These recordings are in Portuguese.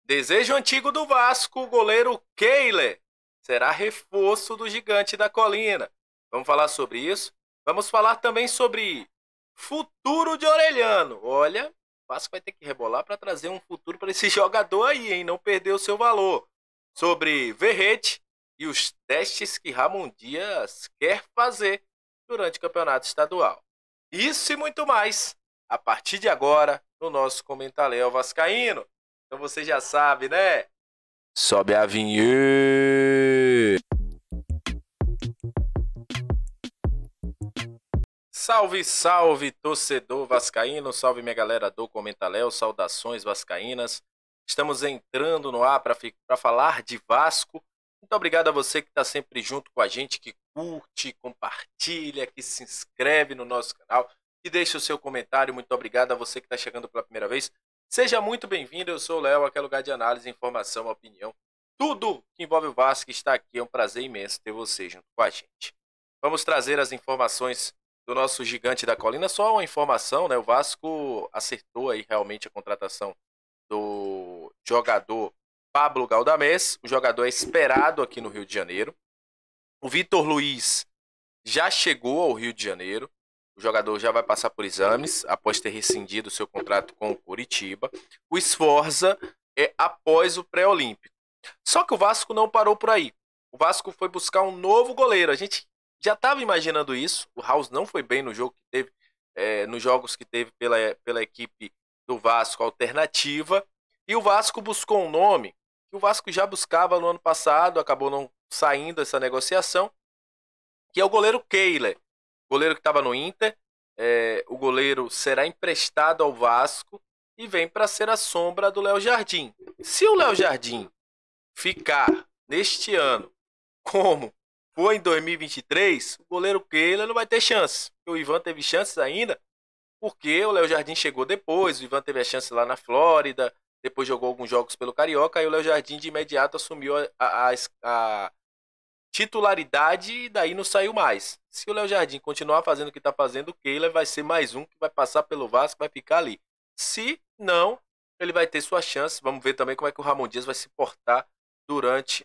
Desejo antigo do Vasco, o goleiro Keiler será reforço do Gigante da Colina. Vamos falar sobre isso? Vamos falar também sobre futuro de Orelhano. Olha, o Vasco vai ter que rebolar para trazer um futuro para esse jogador aí, hein? Não perder o seu valor. Sobre Verrete e os testes que Ramon Dias quer fazer durante o campeonato estadual. Isso e muito mais a partir de agora no nosso Comentaléu Vascaíno. Então você já sabe, né? Sobe a vinheta. Salve, salve, torcedor vascaíno. Salve, minha galera do Comentaléu. Saudações vascaínas. Estamos entrando no ar para falar de Vasco. Muito obrigado a você que está sempre junto com a gente, que curte, compartilha, que se inscreve no nosso canal e deixa o seu comentário. Muito obrigado a você que está chegando pela primeira vez. Seja muito bem-vindo, eu sou o Léo, aqui é lugar de análise, informação, opinião. Tudo que envolve o Vasco está aqui, é um prazer imenso ter você junto com a gente. Vamos trazer as informações do nosso Gigante da Colina. Só uma informação, né? O Vasco acertou aí realmente a contratação do jogador Pablo Galdamés. O jogador é esperado aqui no Rio de Janeiro. O Vitor Luiz já chegou ao Rio de Janeiro. O jogador já vai passar por exames após ter rescindido seu contrato com o Coritiba. O Sforza é após o pré-olímpico. Só que o Vasco não parou por aí. O Vasco foi buscar um novo goleiro. A gente já estava imaginando isso. O House não foi bem no jogo que teve, nos jogos que teve pela equipe do Vasco alternativa. E o Vasco buscou um nome que o Vasco já buscava no ano passado, acabou não saindo essa negociação, que é o goleiro Keiler. Goleiro que estava no Inter, o goleiro será emprestado ao Vasco e vem para ser a sombra do Léo Jardim. Se o Léo Jardim ficar neste ano como foi em 2023, o goleiro Keiler não vai ter chance. O Ivan teve chances ainda, porque o Léo Jardim chegou depois, o Ivan teve a chance lá na Flórida, depois jogou alguns jogos pelo Carioca, e o Léo Jardim de imediato assumiu a titularidade e daí não saiu mais. Se o Léo Jardim continuar fazendo o que está fazendo, o Keiler vai ser mais um que vai passar pelo Vasco, vai ficar ali. Se não, ele vai ter sua chance. Vamos ver também como é que o Ramon Dias vai se portar durante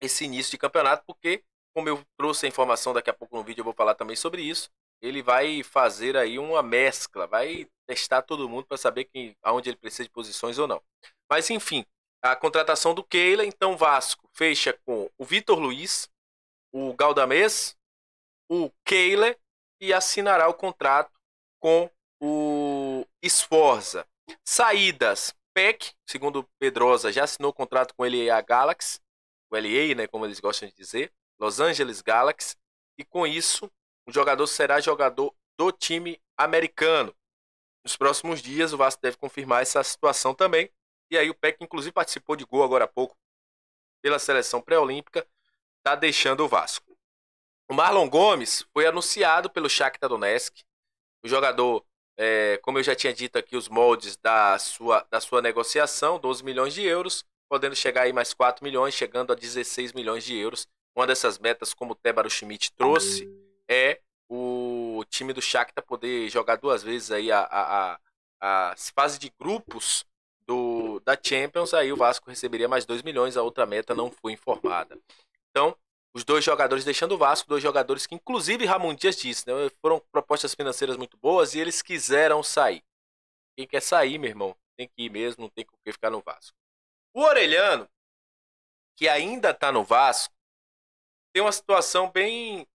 esse início de campeonato, porque, como eu trouxe a informação daqui a pouco no vídeo, eu vou falar também sobre isso, ele vai fazer aí uma mescla, vai testar todo mundo para saber aonde ele precisa de posições ou não. Mas enfim, a contratação do Keiler, então Vasco fecha com o Vitor Luiz, o Galdamés, o Keiler e assinará o contrato com o Sforza. Saídas, Peck, segundo o Pedrosa, já assinou o contrato com ele e a Galaxy, o LA, né, como eles gostam de dizer, Los Angeles Galaxy, e com isso o jogador será jogador do time americano. Nos próximos dias o Vasco deve confirmar essa situação também. E aí o Peck, inclusive, participou de gol agora há pouco pela seleção pré-olímpica, está deixando o Vasco. O Marlon Gomes foi anunciado pelo Shakhtar Donetsk. O jogador, como eu já tinha dito aqui, os moldes da sua negociação, 12 milhões de euros, podendo chegar aí mais 4 milhões, chegando a 16 milhões de euros. Uma dessas metas, como o Tébaro Schmidt trouxe, é o time do Shakhtar poder jogar duas vezes aí a fase de grupos da Champions. Aí o Vasco receberia mais 2 milhões, a outra meta não foi informada. Então, os dois jogadores deixando o Vasco, dois jogadores que inclusive Ramon Dias disse, né, foram propostas financeiras muito boas e eles quiseram sair. Quem quer sair, meu irmão, tem que ir mesmo, não tem com que ficar no Vasco. O Orelhano, que ainda está no Vasco, tem uma situação bem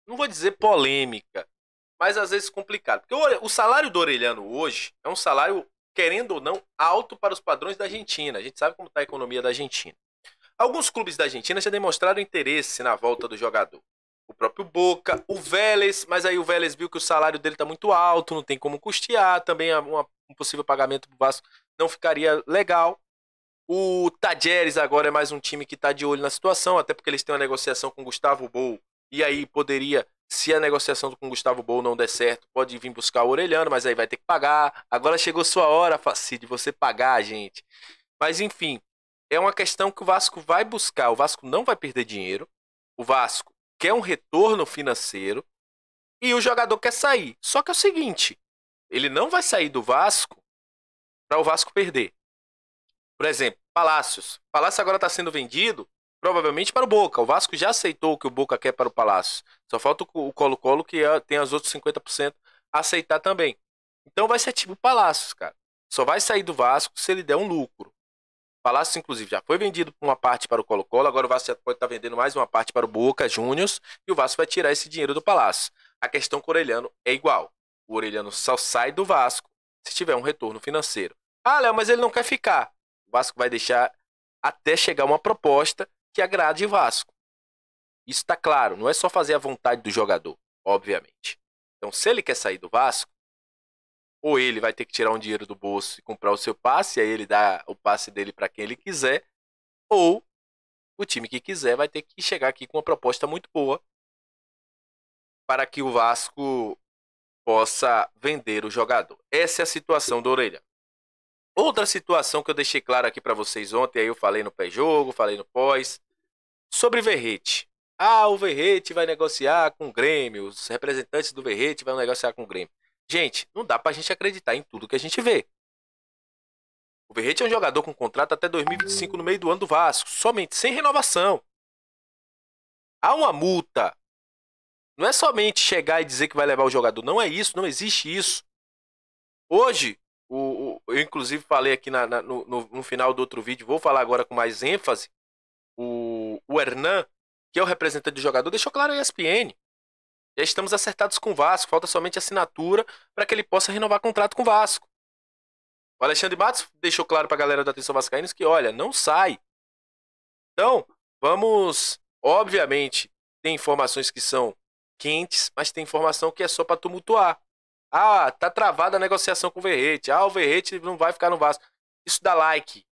não vou dizer polêmica, mas às vezes complicada. Porque o salário do Orelhano hoje é um salário, querendo ou não, alto para os padrões da Argentina. A gente sabe como está a economia da Argentina. Alguns clubes da Argentina já demonstraram interesse na volta do jogador. O próprio Boca, o Vélez, mas aí o Vélez viu que o salário dele está muito alto, não tem como custear, também um possível pagamento para o Vasco não ficaria legal. O Tajeres agora é mais um time que está de olho na situação, até porque eles têm uma negociação com o Gustavo Bou, e aí poderia, se a negociação com o Gustavo Bou não der certo, pode vir buscar o Orelhano, mas aí vai ter que pagar. Agora chegou sua hora, Facide, de você pagar, gente. Mas enfim, é uma questão que o Vasco vai buscar. O Vasco não vai perder dinheiro, o Vasco quer um retorno financeiro e o jogador quer sair. Só que é o seguinte, ele não vai sair do Vasco para o Vasco perder. Por exemplo, Palácios. Palácio agora está sendo vendido provavelmente para o Boca. O Vasco já aceitou o que o Boca quer para o Palácio. Só falta o Colo-Colo, que tem os outros 50% a aceitar também. Então vai ser tipo Palácios, cara. Só vai sair do Vasco se ele der um lucro. O Palácio, inclusive, já foi vendido uma parte para o Colo-Colo, agora o Vasco já pode estar vendendo mais uma parte para o Boca Juniors e o Vasco vai tirar esse dinheiro do Palácio. A questão com o Orelhano é igual. O Orelhano só sai do Vasco se tiver um retorno financeiro. Ah, Léo, mas ele não quer ficar. O Vasco vai deixar até chegar uma proposta que agrade o Vasco. Isso está claro, não é só fazer a vontade do jogador, obviamente. Então, se ele quer sair do Vasco, ou ele vai ter que tirar um dinheiro do bolso e comprar o seu passe, aí ele dá o passe dele para quem ele quiser, ou o time que quiser vai ter que chegar aqui com uma proposta muito boa para que o Vasco possa vender o jogador. Essa é a situação do Orelha. Outra situação que eu deixei claro aqui para vocês ontem, aí eu falei no pré-jogo, falei no pós, sobre Verrete. Ah, o Verrete vai negociar com o Grêmio, os representantes do Verrete vão negociar com o Grêmio. Gente, não dá pra gente acreditar em tudo que a gente vê. O Verrete é um jogador com contrato até 2025 no meio do ano do Vasco, somente, sem renovação. Há uma multa. Não é somente chegar e dizer que vai levar o jogador. Não é isso, não existe isso. Hoje, eu inclusive falei aqui no final do outro vídeo, vou falar agora com mais ênfase, o Hernan, que é o representante do jogador, deixou claro a ESPN. Já estamos acertados com o Vasco, falta somente assinatura para que ele possa renovar contrato com o Vasco. O Alexandre Matos deixou claro para a galera da Atenção Vascaínos que, olha, não sai. Então, vamos, obviamente, tem informações que são quentes, mas tem informação que é só para tumultuar. Ah, tá travada a negociação com o Verrete. Ah, o Verrete não vai ficar no Vasco. Isso dá like.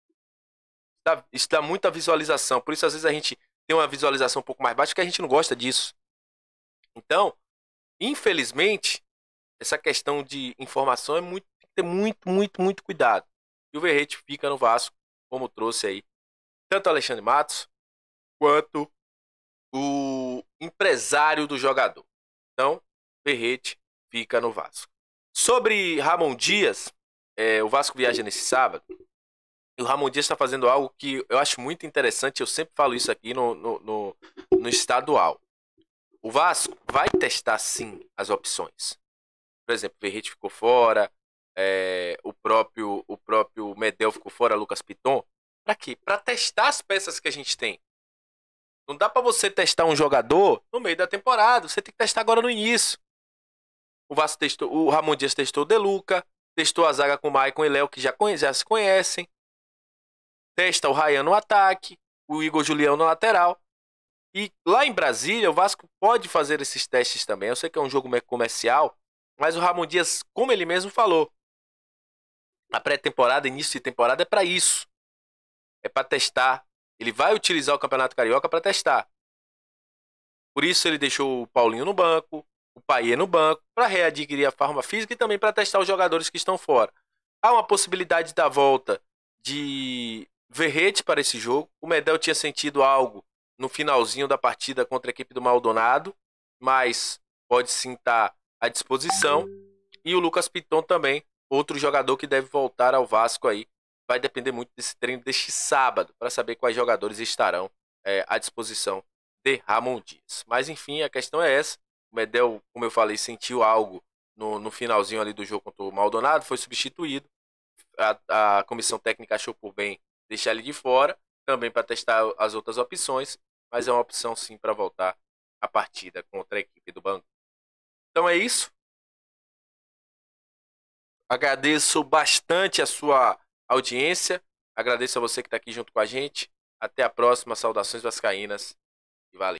Isso dá muita visualização. Por isso, às vezes, a gente tem uma visualização um pouco mais baixa, porque a gente não gosta disso. Então, infelizmente, essa questão de informação tem que ter muito cuidado. E o Verrete fica no Vasco, como trouxe aí tanto o Alexandre Matos quanto o empresário do jogador. Então, Verrete fica no Vasco. Sobre Ramon Dias, o Vasco viaja nesse sábado. E o Ramon Dias está fazendo algo que eu acho muito interessante. Eu sempre falo isso aqui no estadual. O Vasco vai testar sim as opções. Por exemplo, o Verrete ficou fora, o próprio Medel ficou fora, Lucas Piton. Para quê? Para testar as peças que a gente tem. Não dá para você testar um jogador no meio da temporada. Você tem que testar agora no início. O Vasco testou, o Ramon Dias testou o De Luca, testou a zaga com o Maicon e Léo, que já se conhecem. Testa o Ryan no ataque, o Igor Julião no lateral. E lá em Brasília, o Vasco pode fazer esses testes também. Eu sei que é um jogo comercial, mas o Ramon Dias, como ele mesmo falou, a pré-temporada, início de temporada é para isso. É para testar. Ele vai utilizar o Campeonato Carioca para testar. Por isso ele deixou o Paulinho no banco, o Payet no banco, para readquirir a forma física e também para testar os jogadores que estão fora. Há uma possibilidade da volta de Verrete para esse jogo. O Medel tinha sentido algo no finalzinho da partida contra a equipe do Maldonado, mas pode sim estar à disposição. E o Lucas Piton também, outro jogador que deve voltar ao Vasco aí. Vai depender muito desse treino deste sábado, para saber quais jogadores estarão à disposição de Ramon Dias. Mas enfim, a questão é essa. O Medel, como eu falei, sentiu algo no finalzinho ali do jogo contra o Maldonado, foi substituído. A comissão técnica achou por bem deixar ele de fora, também para testar as outras opções, mas é uma opção sim para voltar a partida contra a equipe do Bangu. Então é isso. Agradeço bastante a sua audiência, agradeço a você que está aqui junto com a gente. Até a próxima, saudações vascaínas e valeu.